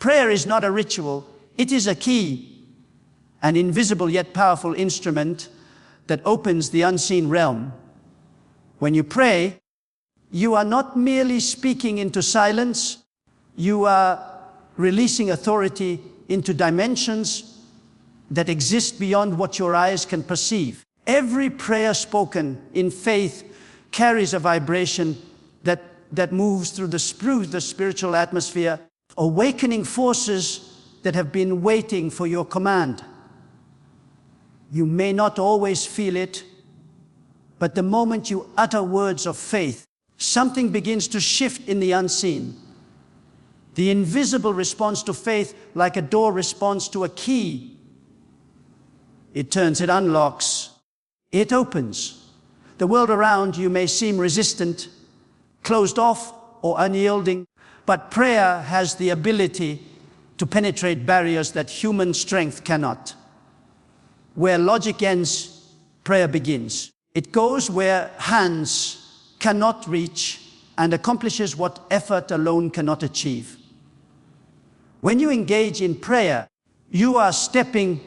Prayer is not a ritual. It is a key, an invisible yet powerful instrument that opens the unseen realm. When you pray, you are not merely speaking into silence. You are releasing authority into dimensions that exist beyond what your eyes can perceive. Every prayer spoken in faith carries a vibration that moves through the spiritual atmosphere, awakening forces that have been waiting for your command. You may not always feel it, but the moment you utter words of faith, something begins to shift in the unseen. The invisible responds to faith like a door responds to a key. It turns, it unlocks, it opens. The world around you may seem resistant, closed off, or unyielding, but prayer has the ability to penetrate barriers that human strength cannot. Where logic ends, prayer begins. It goes where hands cannot reach and accomplishes what effort alone cannot achieve. When you engage in prayer, you are stepping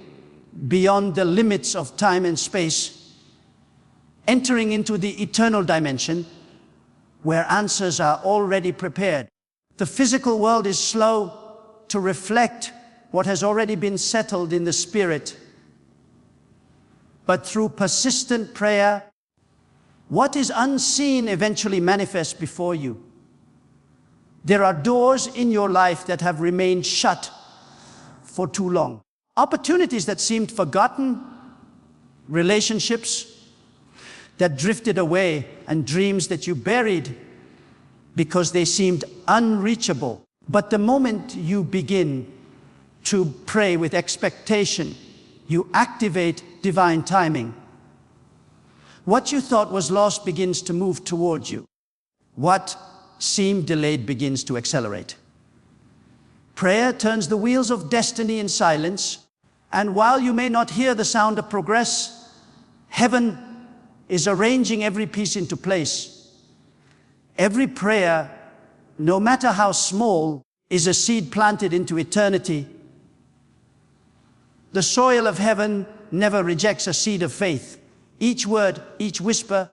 beyond the limits of time and space, entering into the eternal dimension where answers are already prepared. The physical world is slow to reflect what has already been settled in the spirit. But through persistent prayer, what is unseen eventually manifests before you. There are doors in your life that have remained shut for too long. Opportunities that seemed forgotten, relationships that drifted away, and dreams that you buried because they seemed unreachable. But the moment you begin to pray with expectation, you activate divine timing. What you thought was lost begins to move toward you. What seemed delayed begins to accelerate. Prayer turns the wheels of destiny in silence, and while you may not hear the sound of progress, heaven is arranging every piece into place. Every prayer, no matter how small, is a seed planted into eternity. The soil of heaven never rejects a seed of faith. Each word, each whisper,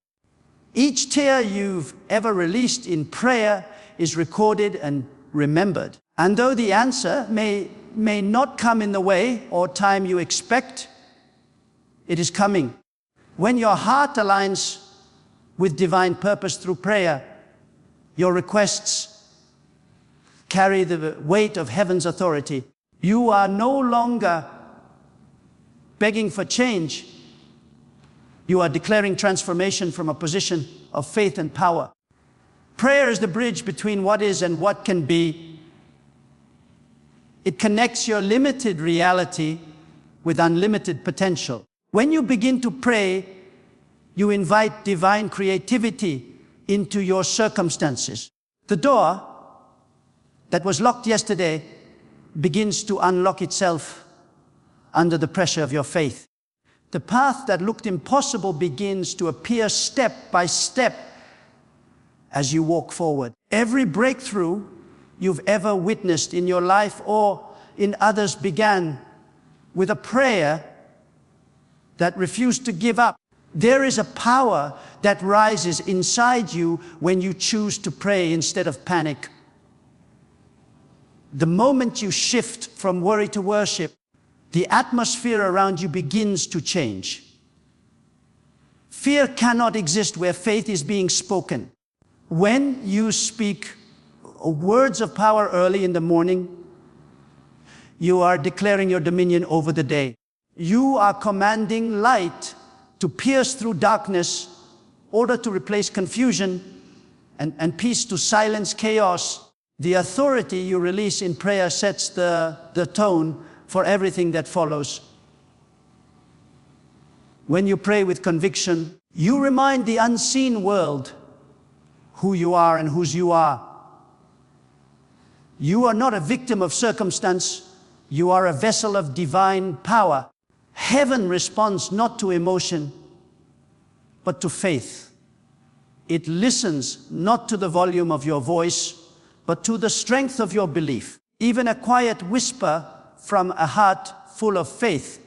each tear you've ever released in prayer is recorded and remembered. And though the answer may not come in the way or time you expect, it is coming. When your heart aligns with divine purpose through prayer, your requests carry the weight of heaven's authority. You are no longer begging for change. You are declaring transformation from a position of faith and power. Prayer is the bridge between what is and what can be. It connects your limited reality with unlimited potential. When you begin to pray, you invite divine creativity into your circumstances. The door that was locked yesterday begins to unlock itself under the pressure of your faith. The path that looked impossible begins to appear step by step as you walk forward. Every breakthrough you've ever witnessed in your life or in others began with a prayer that refused to give up. There is a power that rises inside you when you choose to pray instead of panic. The moment you shift from worry to worship, the atmosphere around you begins to change. Fear cannot exist where faith is being spoken. When you speak words of power early in the morning, you are declaring your dominion over the day. You are commanding light to pierce through darkness, order to replace confusion, and peace to silence chaos. The authority you release in prayer sets the tone for everything that follows. When you pray with conviction, you remind the unseen world who you are and whose you are. You are not a victim of circumstance. You are a vessel of divine power. Heaven responds not to emotion, but to faith. It listens not to the volume of your voice, but to the strength of your belief. Even a quiet whisper from a heart full of faith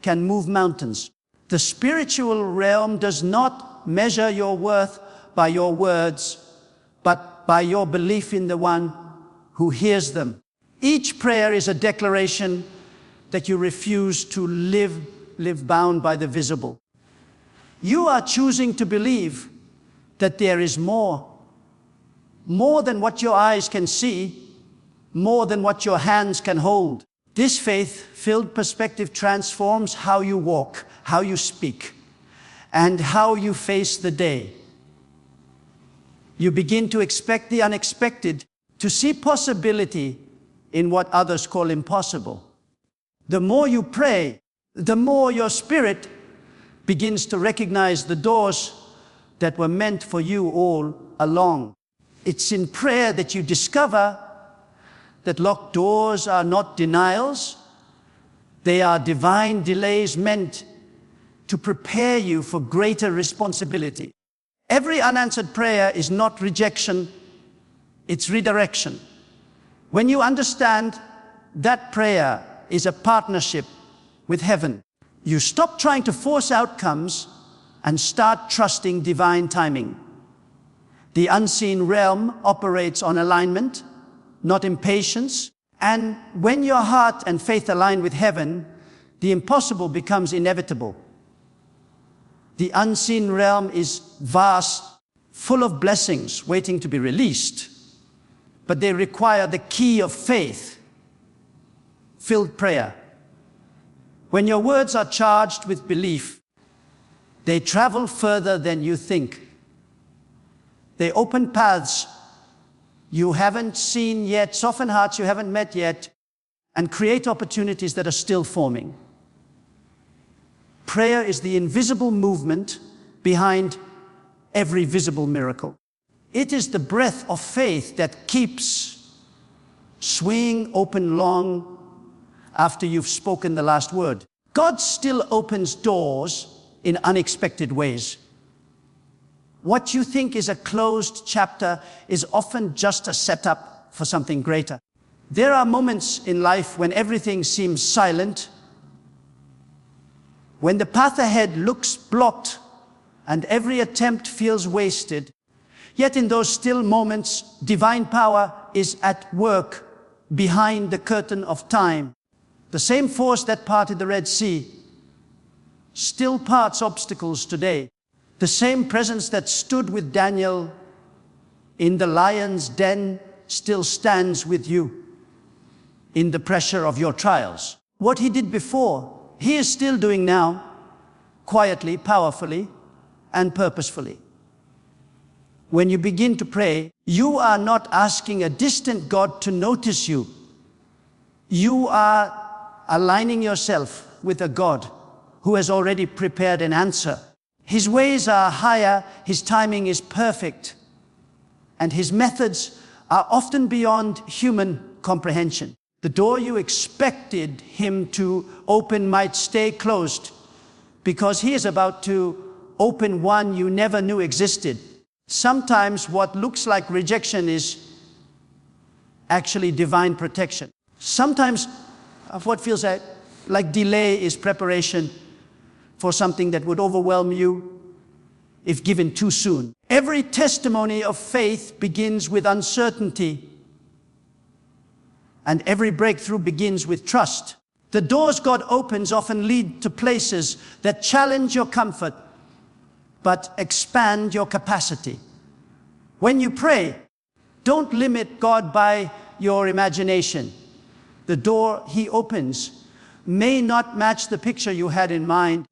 can move mountains. The spiritual realm does not measure your worth by your words, but by your belief in the one who hears them. Each prayer is a declaration that you refuse to live bound by the visible. You are choosing to believe that there is more than what your eyes can see, more than what your hands can hold. This faith-filled perspective transforms how you walk, how you speak, and how you face the day. You begin to expect the unexpected, to see possibility in what others call impossible. The more you pray, the more your spirit begins to recognize the doors that were meant for you all along. It's in prayer that you discover that locked doors are not denials. They are divine delays meant to prepare you for greater responsibility. Every unanswered prayer is not rejection, it's redirection. When you understand that prayer is a partnership with heaven, you stop trying to force outcomes and start trusting divine timing. The unseen realm operates on alignment, not impatience. And when your heart and faith align with heaven, the impossible becomes inevitable. The unseen realm is vast, full of blessings waiting to be released, but they require the key of faith-filled prayer. When your words are charged with belief, they travel further than you think. They open paths you haven't seen yet, soften hearts you haven't met yet, and create opportunities that are still forming. Prayer is the invisible movement behind every visible miracle. It is the breath of faith that keeps swinging open long after you've spoken the last word. God still opens doors in unexpected ways. What you think is a closed chapter is often just a setup for something greater. There are moments in life when everything seems silent, when the path ahead looks blocked and every attempt feels wasted. Yet in those still moments, divine power is at work behind the curtain of time. The same force that parted the Red Sea still parts obstacles today. The same presence that stood with Daniel in the lion's den still stands with you in the pressure of your trials. What he did before, he is still doing now, quietly, powerfully, and purposefully. When you begin to pray, you are not asking a distant God to notice you. You are aligning yourself with a God who has already prepared an answer. His ways are higher, his timing is perfect, and his methods are often beyond human comprehension. The door you expected him to open might stay closed because he is about to open one you never knew existed. Sometimes what looks like rejection is actually divine protection. Sometimes what feels like delay is preparation for something that would overwhelm you if given too soon. Every testimony of faith begins with uncertainty, and every breakthrough begins with trust. The doors God opens often lead to places that challenge your comfort, but expand your capacity. When you pray, don't limit God by your imagination. The door he opens may not match the picture you had in mind,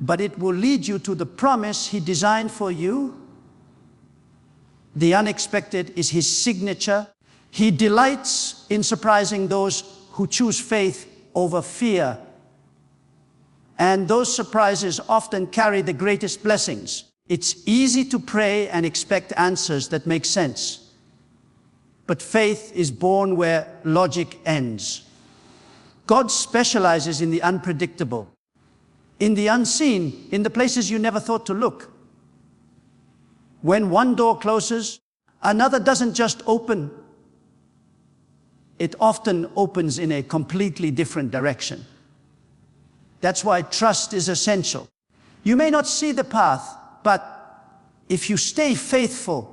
but it will lead you to the promise he designed for you. The unexpected is his signature. He delights in surprising those who choose faith over fear. And those surprises often carry the greatest blessings. It's easy to pray and expect answers that make sense. But faith is born where logic ends. God specializes in the unpredictable, in the unseen, in the places you never thought to look. When one door closes, another doesn't just open. it often opens in a completely different direction. That's why trust is essential. You may not see the path, but if you stay faithful,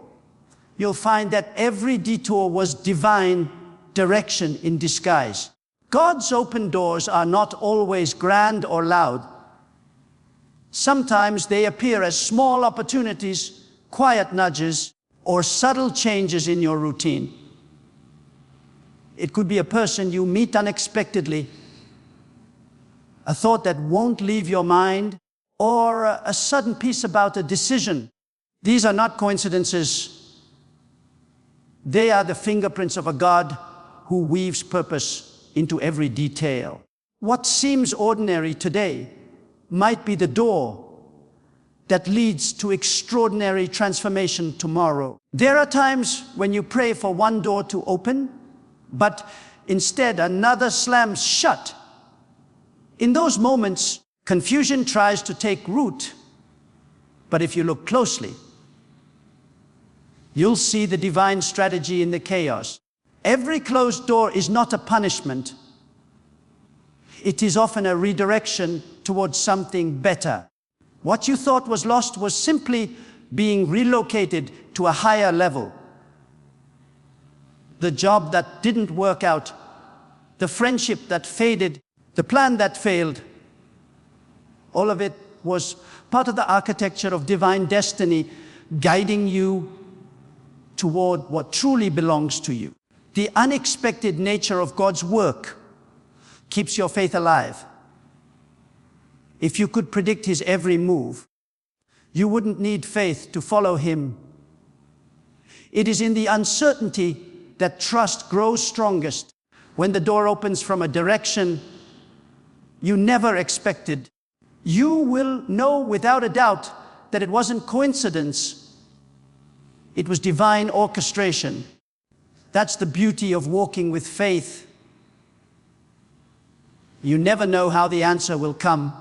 you'll find that every detour was divine direction in disguise. God's open doors are not always grand or loud. Sometimes they appear as small opportunities, quiet nudges, or subtle changes in your routine. It could be a person you meet unexpectedly, a thought that won't leave your mind, or a sudden peace about a decision. These are not coincidences. They are the fingerprints of a God who weaves purpose into every detail. What seems ordinary today might be the door that leads to extraordinary transformation tomorrow. There are times when you pray for one door to open, but instead another slams shut. In those moments, confusion tries to take root. But if you look closely, you'll see the divine strategy in the chaos. Every closed door is not a punishment. It is often a redirection towards something better. What you thought was lost was simply being relocated to a higher level. The job that didn't work out, the friendship that faded, the plan that failed, all of it was part of the architecture of divine destiny, guiding you toward what truly belongs to you. The unexpected nature of God's work keeps your faith alive. If you could predict His every move, you wouldn't need faith to follow Him. It is in the uncertainty that trust grows strongest. When the door opens from a direction you never expected, you will know without a doubt that it wasn't coincidence. It was divine orchestration. That's the beauty of walking with faith. You never know how the answer will come,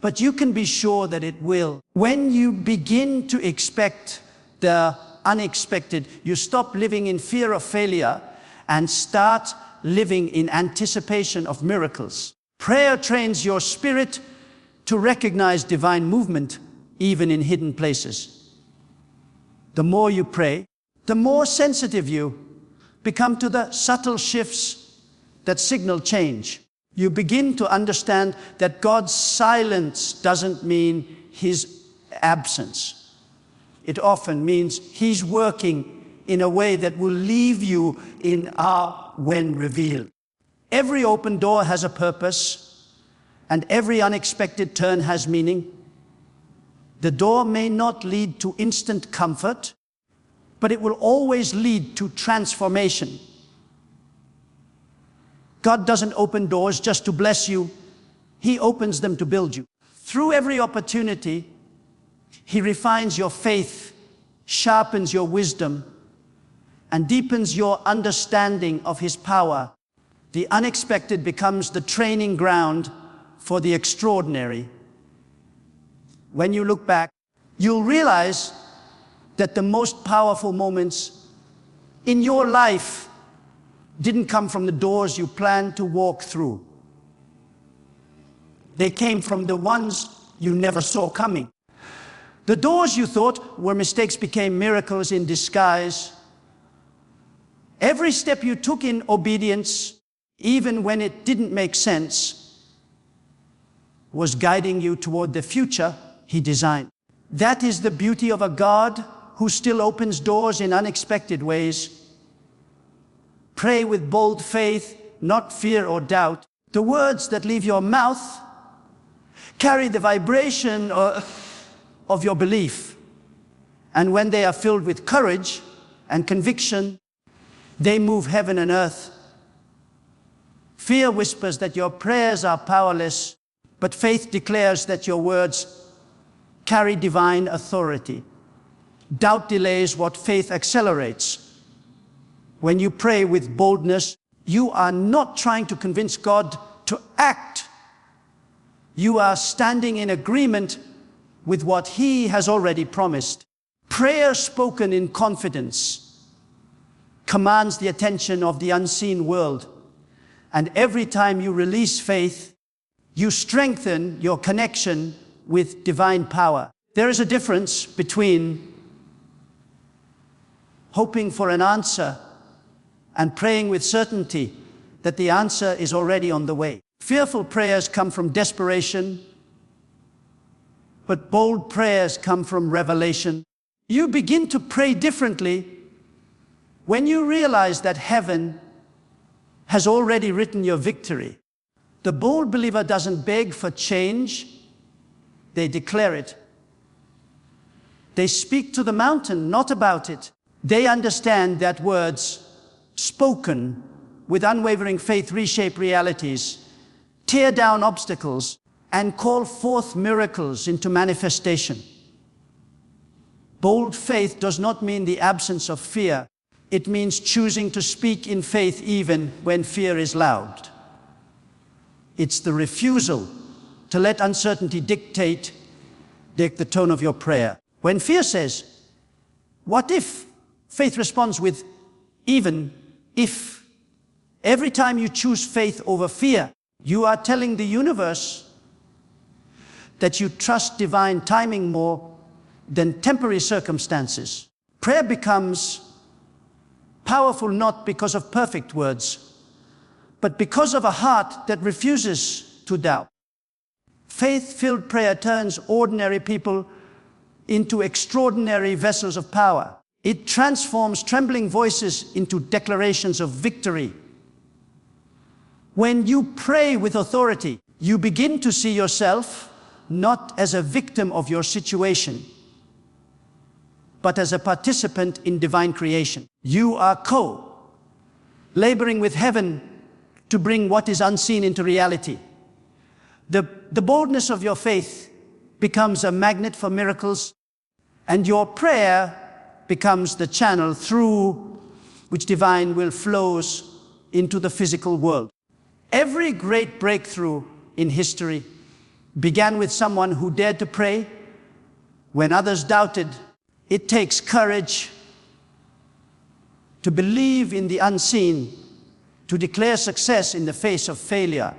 but you can be sure that it will. When you begin to expect the unexpected, you stop living in fear of failure and start living in anticipation of miracles. Prayer trains your spirit to recognize divine movement, even in hidden places. The more you pray, the more sensitive you become to the subtle shifts that signal change. You begin to understand that God's silence doesn't mean His absence. It often means He's working in a way that will leave you in awe when revealed. Every open door has a purpose, and every unexpected turn has meaning. The door may not lead to instant comfort, but it will always lead to transformation. God doesn't open doors just to bless you. He opens them to build you. Through every opportunity, He refines your faith, sharpens your wisdom, and deepens your understanding of His power. The unexpected becomes the training ground for the extraordinary. When you look back, you'll realize that the most powerful moments in your life didn't come from the doors you planned to walk through. They came from the ones you never saw coming. The doors you thought were mistakes became miracles in disguise. Every step you took in obedience, even when it didn't make sense, was guiding you toward the future He designed. That is the beauty of a God who still opens doors in unexpected ways. Pray with bold faith, not fear or doubt. The words that leave your mouth carry the vibration of your belief. And when they are filled with courage and conviction, they move heaven and earth. Fear whispers that your prayers are powerless, but faith declares that your words carry divine authority. Doubt delays what faith accelerates. When you pray with boldness, you are not trying to convince God to act. You are standing in agreement with what He has already promised. Prayer spoken in confidence commands the attention of the unseen world. And every time you release faith, you strengthen your connection with divine power. There is a difference between hoping for an answer and praying with certainty that the answer is already on the way. Fearful prayers come from desperation, but bold prayers come from revelation. You begin to pray differently when you realize that heaven has already written your victory. The bold believer doesn't beg for change, they declare it. They speak to the mountain, not about it. They understand that words spoken with unwavering faith reshape realities, tear down obstacles, and call forth miracles into manifestation. Bold faith does not mean the absence of fear. It means choosing to speak in faith even when fear is loud. It's the refusal to let uncertainty dictate the tone of your prayer. When fear says, "What if?" faith responds with, "Even if." Every time you choose faith over fear, you are telling the universe that you trust divine timing more than temporary circumstances. Prayer becomes powerful not because of perfect words, but because of a heart that refuses to doubt. Faith-filled prayer turns ordinary people into extraordinary vessels of power. It transforms trembling voices into declarations of victory. When you pray with authority, you begin to see yourself not as a victim of your situation, but as a participant in divine creation. You are laboring with heaven to bring what is unseen into reality. The boldness of your faith becomes a magnet for miracles, and your prayer becomes the channel through which divine will flows into the physical world. Every great breakthrough in history began with someone who dared to pray when others doubted. It takes courage to believe in the unseen, to declare success in the face of failure,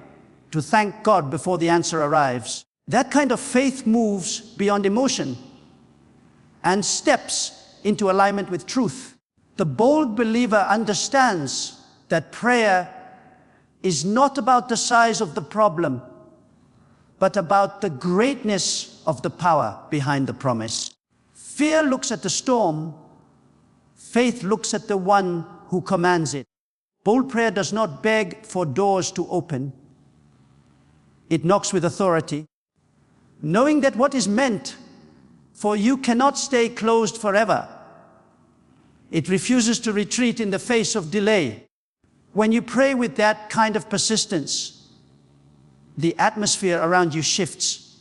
to thank God before the answer arrives. That kind of faith moves beyond emotion and steps into alignment with truth. The bold believer understands that prayer is not about the size of the problem, but about the greatness of the power behind the promise. Fear looks at the storm, faith looks at the one who commands it. Bold prayer does not beg for doors to open. It knocks with authority, knowing that what is meant for you cannot stay closed forever. It refuses to retreat in the face of delay. When you pray with that kind of persistence, the atmosphere around you shifts.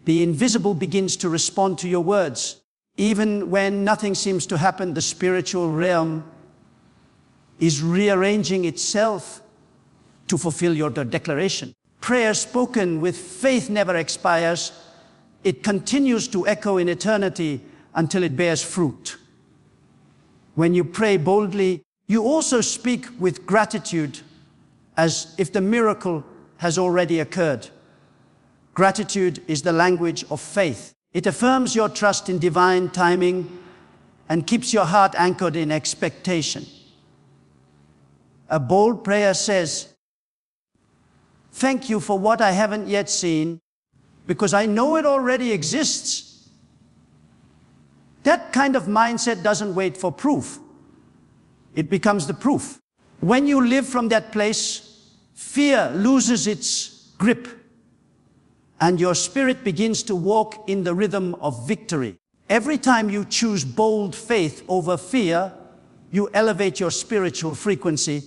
The invisible begins to respond to your words. Even when nothing seems to happen, the spiritual realm is rearranging itself to fulfill your declaration. Prayer spoken with faith never expires. It continues to echo in eternity until it bears fruit. When you pray boldly, you also speak with gratitude, as if the miracle has already occurred. Gratitude is the language of faith. It affirms your trust in divine timing and keeps your heart anchored in expectation. A bold prayer says, "Thank you for what I haven't yet seen, because I know it already exists." That kind of mindset doesn't wait for proof. It becomes the proof. When you live from that place, fear loses its grip, and your spirit begins to walk in the rhythm of victory. Every time you choose bold faith over fear, you elevate your spiritual frequency.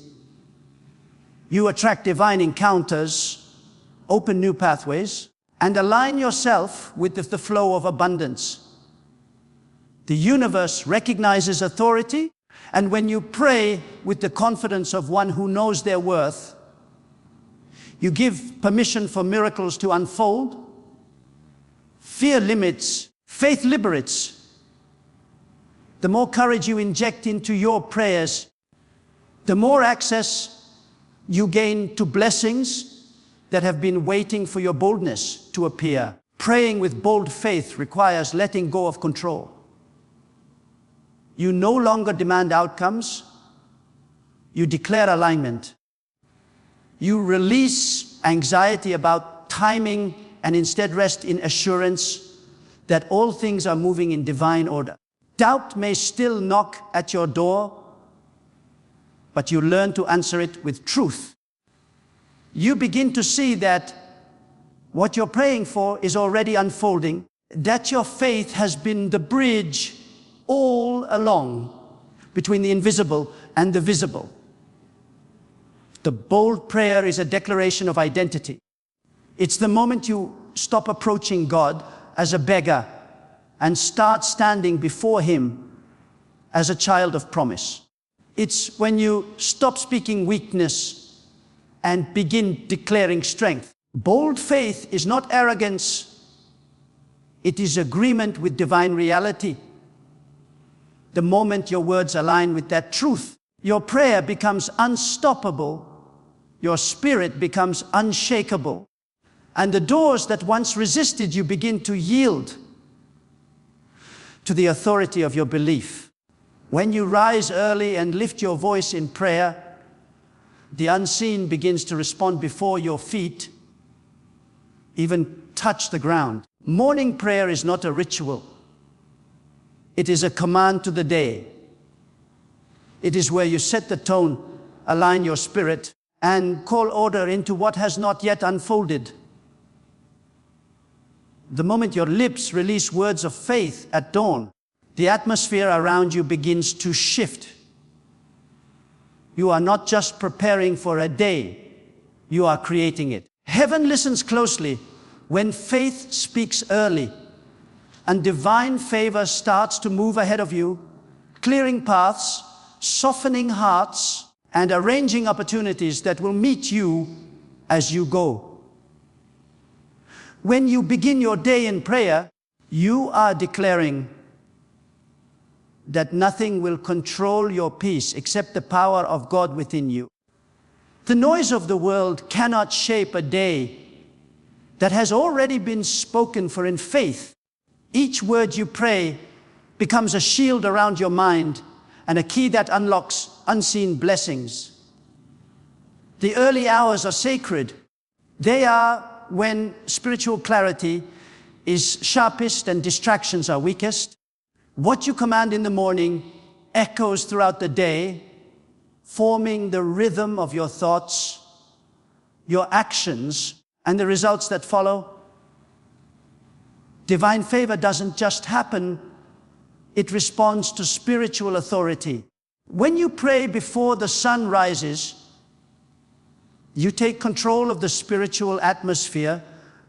You attract divine encounters, open new pathways, and align yourself with the flow of abundance. The universe recognizes authority, and when you pray with the confidence of one who knows their worth, you give permission for miracles to unfold. Fear limits, faith liberates. the more courage you inject into your prayers, the more access you gain to blessings that have been waiting for your boldness to appear. Praying with bold faith requires letting go of control. You no longer demand outcomes. You declare alignment. You release anxiety about timing and instead rest in assurance that all things are moving in divine order. Doubt may still knock at your door, but you learn to answer it with truth. You begin to see that what you're praying for is already unfolding, that your faith has been the bridge all along between the invisible and the visible. The bold prayer is a declaration of identity. It's the moment you stop approaching God as a beggar and start standing before Him as a child of promise. It's when you stop speaking weakness and begin declaring strength. Bold faith is not arrogance. It is agreement with divine reality. The moment your words align with that truth, your prayer becomes unstoppable, your spirit becomes unshakable, and the doors that once resisted you begin to yield to the authority of your belief. When you rise early and lift your voice in prayer, the unseen begins to respond before your feet even touch the ground. Morning prayer is not a ritual. It is a command to the day. It is where you set the tone, align your spirit, and call order into what has not yet unfolded. The moment your lips release words of faith at dawn, the atmosphere around you begins to shift. You are not just preparing for a day, you are creating it. Heaven listens closely when faith speaks early, and divine favor starts to move ahead of you, clearing paths, softening hearts, and arranging opportunities that will meet you as you go. When you begin your day in prayer, you are declaring that nothing will control your peace except the power of God within you. The noise of the world cannot shape a day that has already been spoken, for in faith, each word you pray becomes a shield around your mind and a key that unlocks unseen blessings. The early hours are sacred. They are when spiritual clarity is sharpest and distractions are weakest. What you command in the morning echoes throughout the day, forming the rhythm of your thoughts, your actions, and the results that follow. Divine favor doesn't just happen, it responds to spiritual authority. When you pray before the sun rises, you take control of the spiritual atmosphere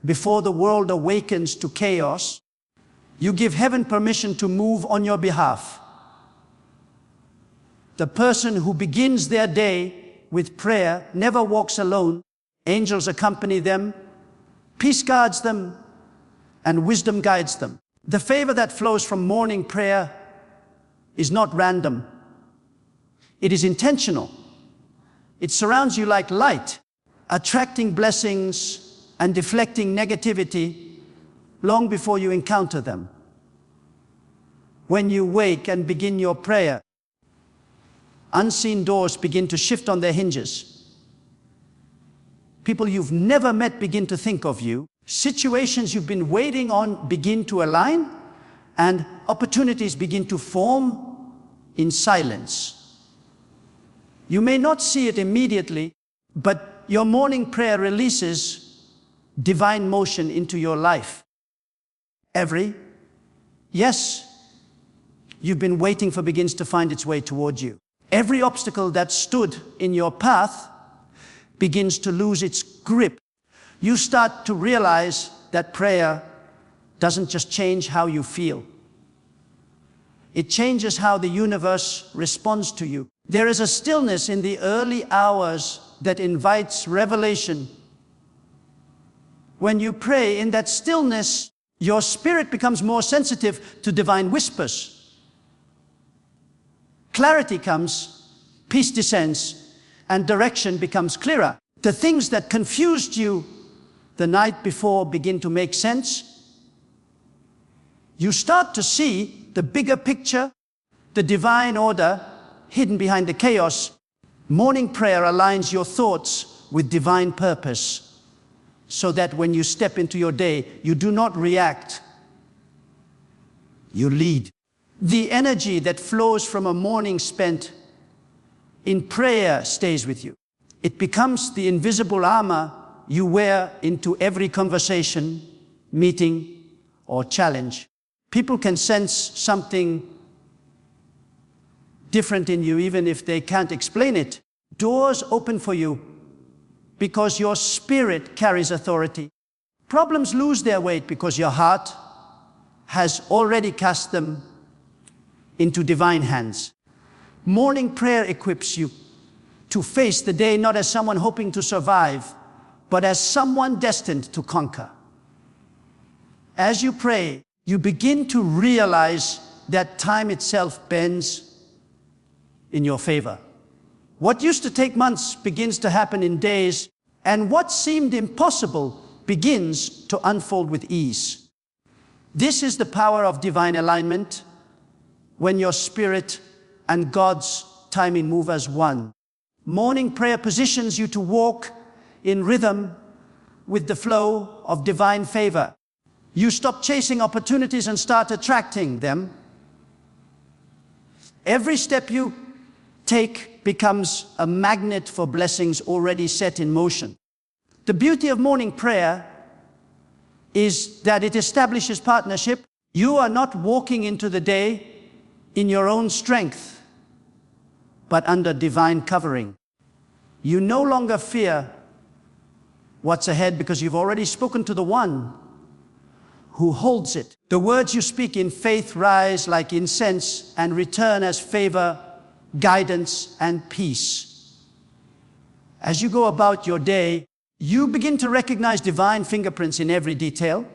before the world awakens to chaos. You give heaven permission to move on your behalf. The person who begins their day with prayer never walks alone. Angels accompany them, peace guards them, and wisdom guides them. The favor that flows from morning prayer is not random. It is intentional. It surrounds you like light, attracting blessings and deflecting negativity long before you encounter them. When you wake and begin your prayer, unseen doors begin to shift on their hinges. People you've never met begin to think of you. Situations you've been waiting on begin to align, and opportunities begin to form in silence. You may not see it immediately, but your morning prayer releases divine motion into your life. Yes, you've been waiting for begins to find its way toward you. Every obstacle that stood in your path begins to lose its grip. You start to realize that prayer doesn't just change how you feel. It changes how the universe responds to you. There is a stillness in the early hours that invites revelation. When you pray in that stillness, your spirit becomes more sensitive to divine whispers. clarity comes, peace descends, and direction becomes clearer. The things that confused you the night before begin to make sense. You start to see the bigger picture, the divine order hidden behind the chaos. Morning prayer aligns your thoughts with divine purpose, so that when you step into your day, you do not react, you lead. The energy that flows from a morning spent in prayer stays with you. It becomes the invisible armor you wear into every conversation, meeting, or challenge. People can sense something different in you even if they can't explain it. Doors open for you because your spirit carries authority. Problems lose their weight because your heart has already cast them into divine hands. Morning prayer equips you to face the day not as someone hoping to survive, but as someone destined to conquer. As you pray, you begin to realize that time itself bends in your favor. What used to take months begins to happen in days, and what seemed impossible begins to unfold with ease. This is the power of divine alignment, when your spirit and God's timing move as one. Morning prayer positions you to walk in rhythm with the flow of divine favor. You stop chasing opportunities and start attracting them. Every step you take becomes a magnet for blessings already set in motion. The beauty of morning prayer is that it establishes partnership. You are not walking into the day in your own strength, but under divine covering. You no longer fear what's ahead because you've already spoken to the one who holds it. The words you speak in faith rise like incense and return as favor, guidance, and peace. As you go about your day, you begin to recognize divine fingerprints in every detail.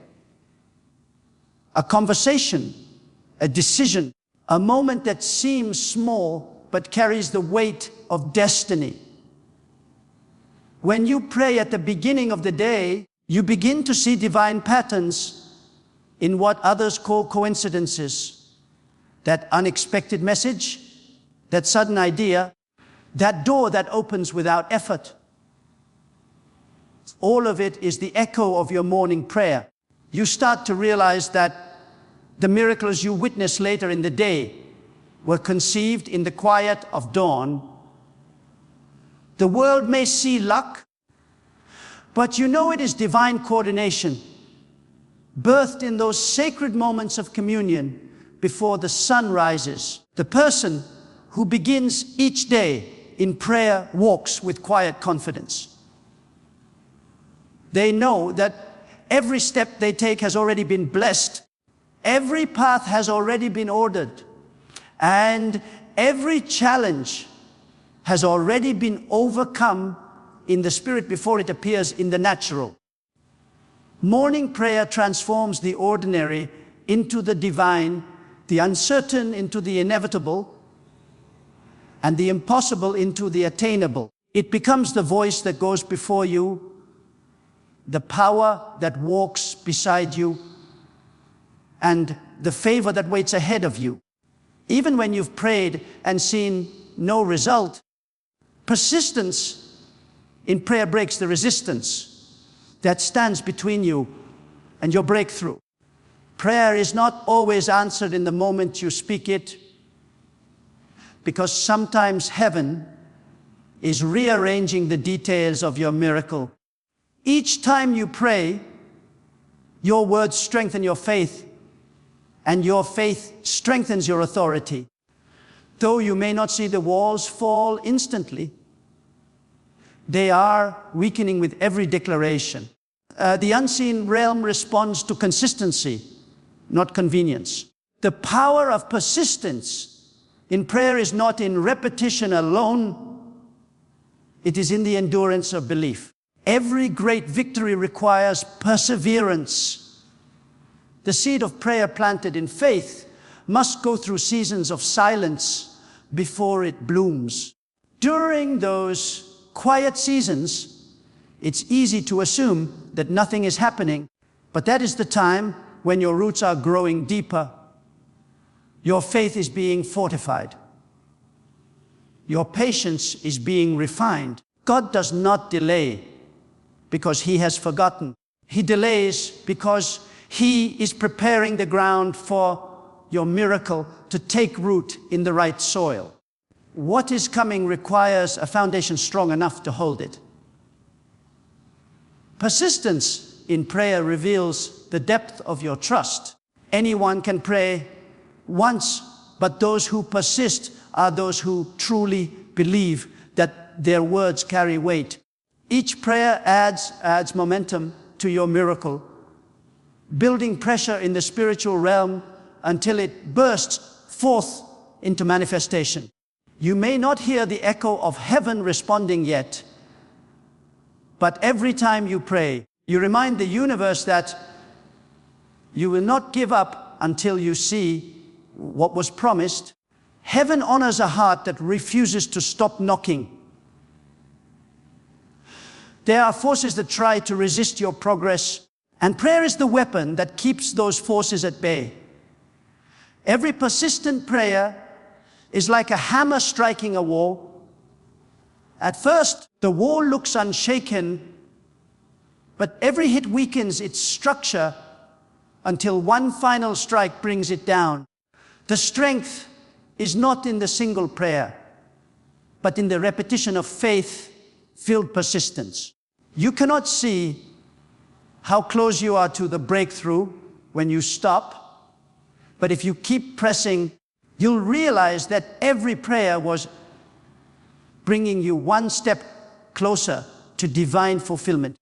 A conversation, a decision, a moment that seems small but carries the weight of destiny. When you pray at the beginning of the day, you begin to see divine patterns in what others call coincidences. That unexpected message, that sudden idea, that door that opens without effort. All of it is the echo of your morning prayer. You start to realize that the miracles you witness later in the day were conceived in the quiet of dawn. The world may see luck, but you know it is divine coordination, birthed in those sacred moments of communion before the sun rises. The person who begins each day in prayer walks with quiet confidence. They know that every step they take has already been blessed. Every path has already been ordered. And every challenge has already been overcome in the spirit before it appears in the natural. Morning prayer transforms the ordinary into the divine, the uncertain into the inevitable, and the impossible into the attainable. It becomes the voice that goes before you, the power that walks beside you, and the favor that waits ahead of you. Even when you've prayed and seen no result, persistence in prayer breaks the resistance that stands between you and your breakthrough. Prayer is not always answered in the moment you speak it, because sometimes heaven is rearranging the details of your miracle. Each time you pray, your words strengthen your faith, and your faith strengthens your authority. Though you may not see the walls fall instantly, they are weakening with every declaration. The unseen realm responds to consistency, not convenience. The power of persistence in prayer is not in repetition alone, it is in the endurance of belief. Every great victory requires perseverance. The seed of prayer planted in faith must go through seasons of silence, before it blooms. During those quiet seasons, it's easy to assume that nothing is happening, but that is the time when your roots are growing deeper. Your faith is being fortified. Your patience is being refined. God does not delay because He has forgotten. He delays because He is preparing the ground for your miracle to take root in the right soil. What is coming requires a foundation strong enough to hold it. Persistence in prayer reveals the depth of your trust. Anyone can pray once, but those who persist are those who truly believe that their words carry weight. Each prayer adds momentum to your miracle, building pressure in the spiritual realm until it bursts forth into manifestation. You may not hear the echo of heaven responding yet, but every time you pray, you remind the universe that you will not give up until you see what was promised. Heaven honors a heart that refuses to stop knocking. There are forces that try to resist your progress, and prayer is the weapon that keeps those forces at bay. Every persistent prayer is like a hammer striking a wall. At first, the wall looks unshaken, but every hit weakens its structure until one final strike brings it down. The strength is not in the single prayer, but in the repetition of faith-filled persistence. You cannot see how close you are to the breakthrough when you stop, but if you keep pressing, you'll realize that every prayer was bringing you one step closer to divine fulfillment.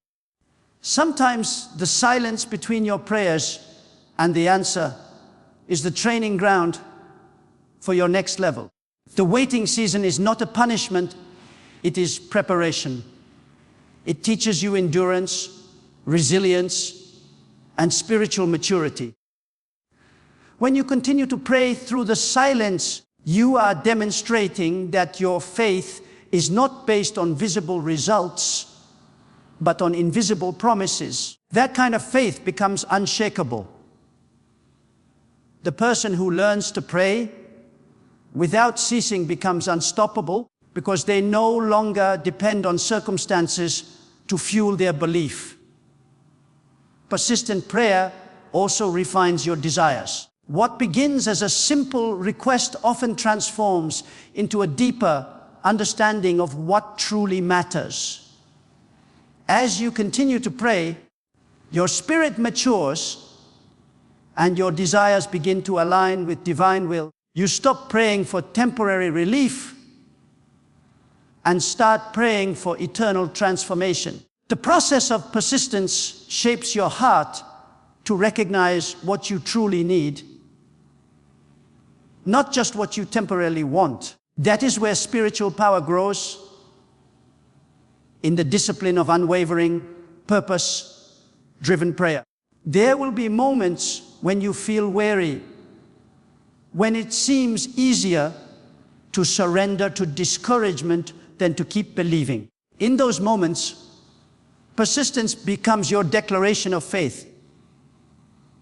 Sometimes the silence between your prayers and the answer is the training ground for your next level. The waiting season is not a punishment, it is preparation. It teaches you endurance, resilience, and spiritual maturity. When you continue to pray through the silence, you are demonstrating that your faith is not based on visible results, but on invisible promises. That kind of faith becomes unshakable. The person who learns to pray without ceasing becomes unstoppable because they no longer depend on circumstances to fuel their belief. Persistent prayer also refines your desires. What begins as a simple request often transforms into a deeper understanding of what truly matters. As you continue to pray, your spirit matures and your desires begin to align with divine will. You stop praying for temporary relief and start praying for eternal transformation. The process of persistence shapes your heart to recognize what you truly need, not just what you temporarily want. That is where spiritual power grows, in the discipline of unwavering, purpose-driven prayer. There will be moments when you feel weary, when it seems easier to surrender to discouragement than to keep believing. In those moments, persistence becomes your declaration of faith.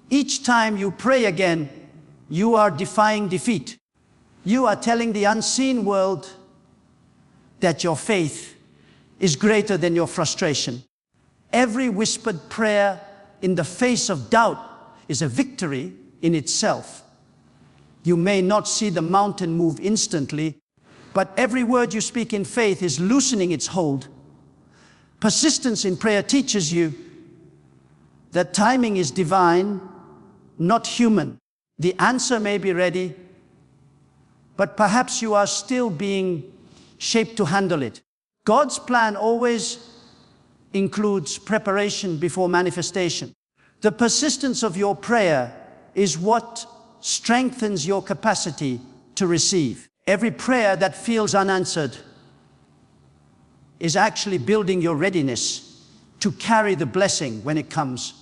Each time you pray again, you are defying defeat. You are telling the unseen world that your faith is greater than your frustration. Every whispered prayer in the face of doubt is a victory in itself. You may not see the mountain move instantly, but every word you speak in faith is loosening its hold. Persistence in prayer teaches you that timing is divine, not human. The answer may be ready, but perhaps you are still being shaped to handle it. God's plan always includes preparation before manifestation. The persistence of your prayer is what strengthens your capacity to receive. Every prayer that feels unanswered is actually building your readiness to carry the blessing when it comes.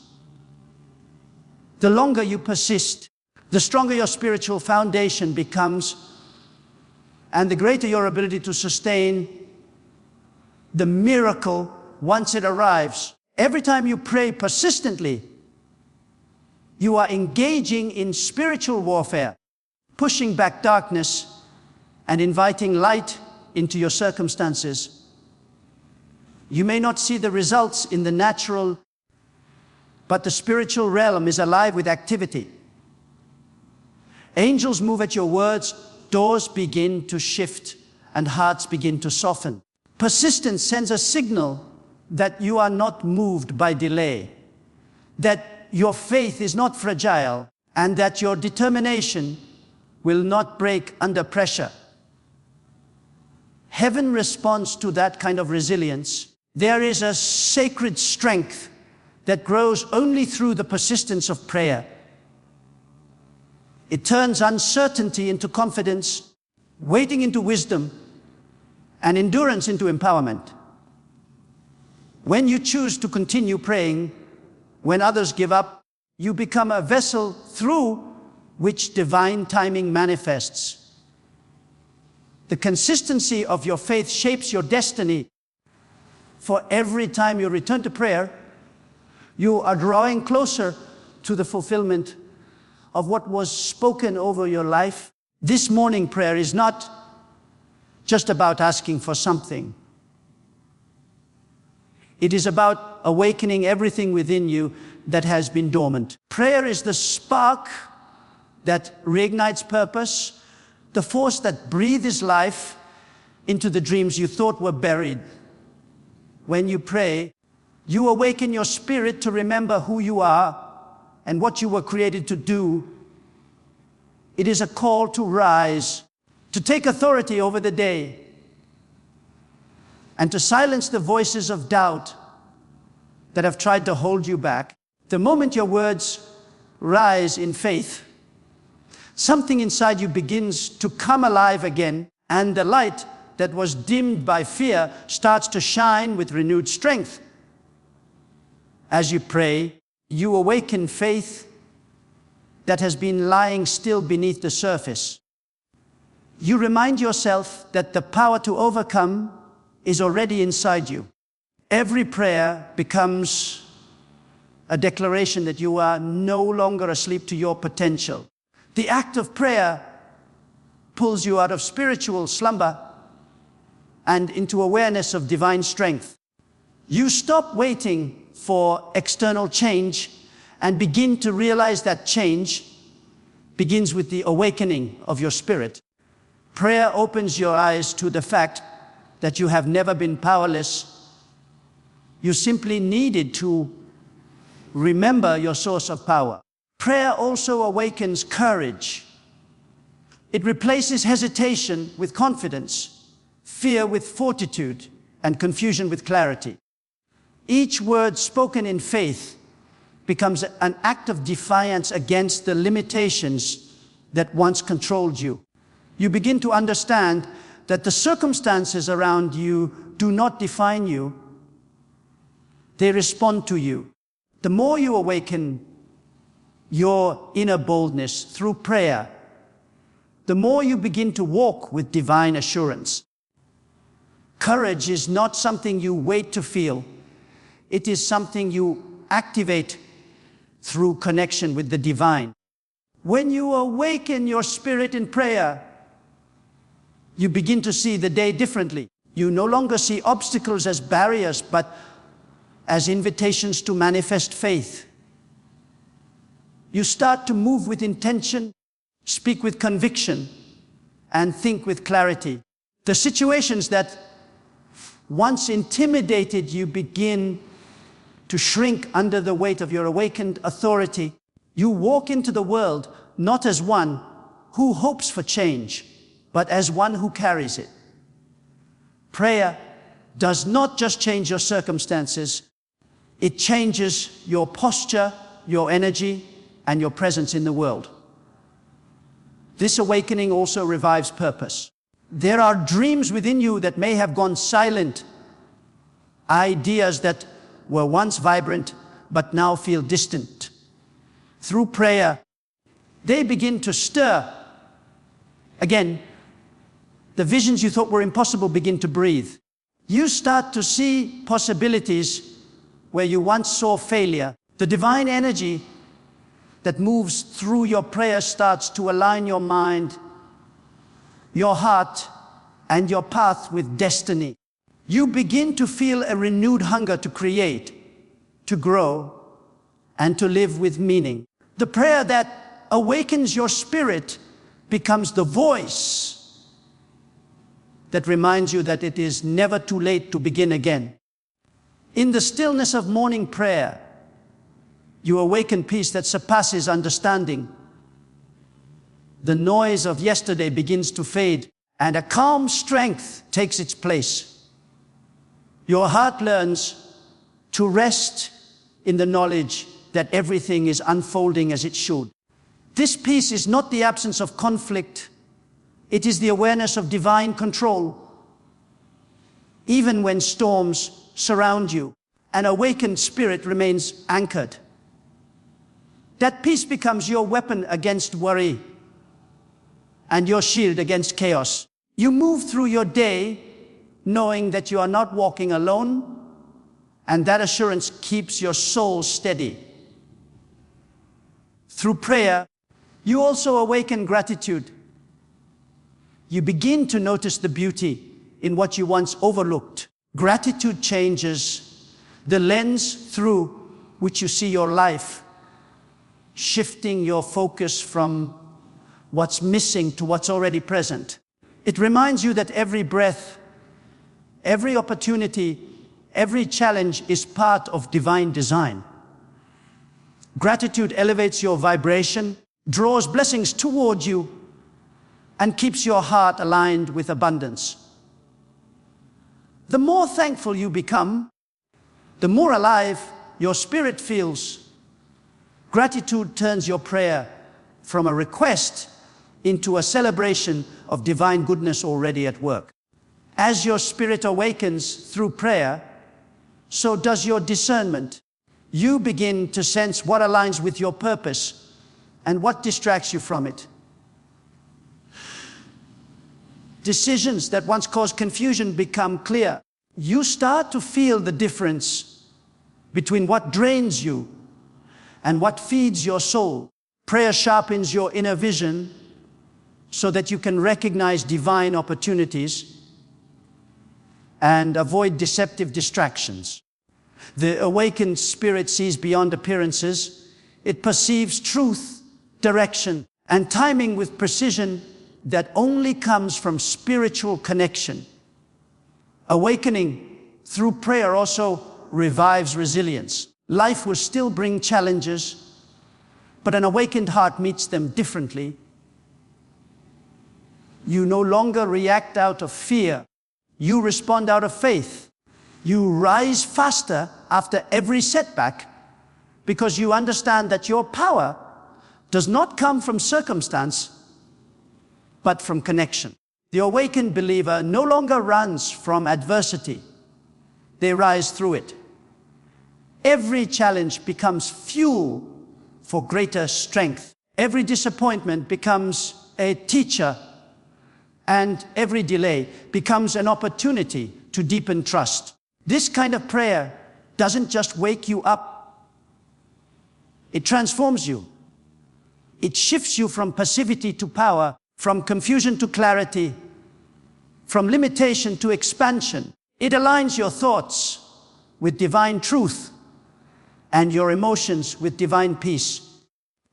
The longer you persist, the stronger your spiritual foundation becomes, and the greater your ability to sustain the miracle once it arrives. Every time you pray persistently, you are engaging in spiritual warfare, pushing back darkness and inviting light into your circumstances. You may not see the results in the natural, but the spiritual realm is alive with activity. Angels move at your words, doors begin to shift, and hearts begin to soften. Persistence sends a signal that you are not moved by delay, that your faith is not fragile, and that your determination will not break under pressure. Heaven responds to that kind of resilience. There is a sacred strength that grows only through the persistence of prayer. It turns uncertainty into confidence, waiting into wisdom, and endurance into empowerment. When you choose to continue praying, when others give up, you become a vessel through which divine timing manifests. The consistency of your faith shapes your destiny. For every time you return to prayer, you are drawing closer to the fulfillment of what was spoken over your life. This morning prayer is not just about asking for something. It is about awakening everything within you that has been dormant. Prayer is the spark that reignites purpose, the force that breathes life into the dreams you thought were buried. When you pray, you awaken your spirit to remember who you are and what you were created to do. It is a call to rise, to take authority over the day, and to silence the voices of doubt that have tried to hold you back. The moment your words rise in faith, something inside you begins to come alive again, and the light that was dimmed by fear starts to shine with renewed strength. As you pray, you awaken faith that has been lying still beneath the surface. You remind yourself that the power to overcome is already inside you. Every prayer becomes a declaration that you are no longer asleep to your potential. The act of prayer pulls you out of spiritual slumber and into awareness of divine strength. You stop waiting for external change and begin to realize that change begins with the awakening of your spirit. Prayer opens your eyes to the fact that you have never been powerless. You simply needed to remember your source of power. Prayer also awakens courage. It replaces hesitation with confidence, fear with fortitude, and confusion with clarity. Each word spoken in faith becomes an act of defiance against the limitations that once controlled you. You begin to understand that the circumstances around you do not define you. They respond to you. The more you awaken your inner boldness through prayer, the more you begin to walk with divine assurance. Courage is not something you wait to feel. It is something you activate through connection with the divine. When you awaken your spirit in prayer, you begin to see the day differently. You no longer see obstacles as barriers, but as invitations to manifest faith. You start to move with intention, speak with conviction, and think with clarity. The situations that once intimidated you begin to shrink under the weight of your awakened authority. You walk into the world not as one who hopes for change, but as one who carries it. Prayer does not just change your circumstances, it changes your posture, your energy, and your presence in the world. This awakening also revives purpose. There are dreams within you that may have gone silent, ideas that were once vibrant but now feel distant. Through prayer, they begin to stir. Again, The visions you thought were impossible begin to breathe. You start to see possibilities where you once saw failure. The divine energy that moves through your prayer starts to align your mind, your heart, and your path with destiny. You begin to feel a renewed hunger to create, to grow, and to live with meaning. The prayer that awakens your spirit becomes the voice that reminds you that it is never too late to begin again. In the stillness of morning prayer, you awaken peace that surpasses understanding. The noise of yesterday begins to fade, and a calm strength takes its place. Your heart learns to rest in the knowledge that everything is unfolding as it should. This peace is not the absence of conflict. It is the awareness of divine control. Even when storms surround you, an awakened spirit remains anchored. That peace becomes your weapon against worry and your shield against chaos. You move through your day knowing that you are not walking alone, and that assurance keeps your soul steady. Through prayer, you also awaken gratitude. You begin to notice the beauty in what you once overlooked. Gratitude changes the lens through which you see your life, shifting your focus from what's missing to what's already present. It reminds you that every breath, every opportunity, every challenge is part of divine design. Gratitude elevates your vibration, draws blessings toward you, and keeps your heart aligned with abundance. The more thankful you become, the more alive your spirit feels. Gratitude turns your prayer from a request into a celebration of divine goodness already at work. As your spirit awakens through prayer, so does your discernment. You begin to sense what aligns with your purpose and what distracts you from it. Decisions that once caused confusion become clear. You start to feel the difference between what drains you and what feeds your soul. Prayer sharpens your inner vision so that you can recognize divine opportunities and avoid deceptive distractions. The awakened spirit sees beyond appearances. It perceives truth, direction, and timing with precision that only comes from spiritual connection. Awakening through prayer also revives resilience. Life will still bring challenges, but an awakened heart meets them differently. You no longer react out of fear. You respond out of faith. You rise faster after every setback because you understand that your power does not come from circumstance, but from connection. The awakened believer no longer runs from adversity. They rise through it. Every challenge becomes fuel for greater strength. Every disappointment becomes a teacher, and every delay becomes an opportunity to deepen trust. This kind of prayer doesn't just wake you up. It transforms you. It shifts you from passivity to power, from confusion to clarity, from limitation to expansion. It aligns your thoughts with divine truth and your emotions with divine peace.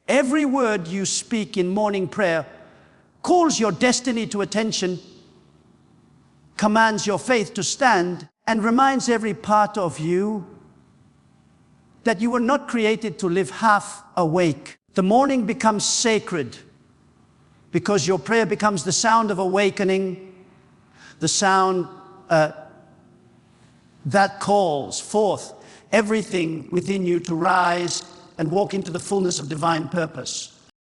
Every word you speak in morning prayer calls your destiny to attention, commands your faith to stand, and reminds every part of you that you were not created to live half awake. The morning becomes sacred because your prayer becomes the sound of awakening, the sound that calls forth everything within you to rise and walk into the fullness of divine purpose.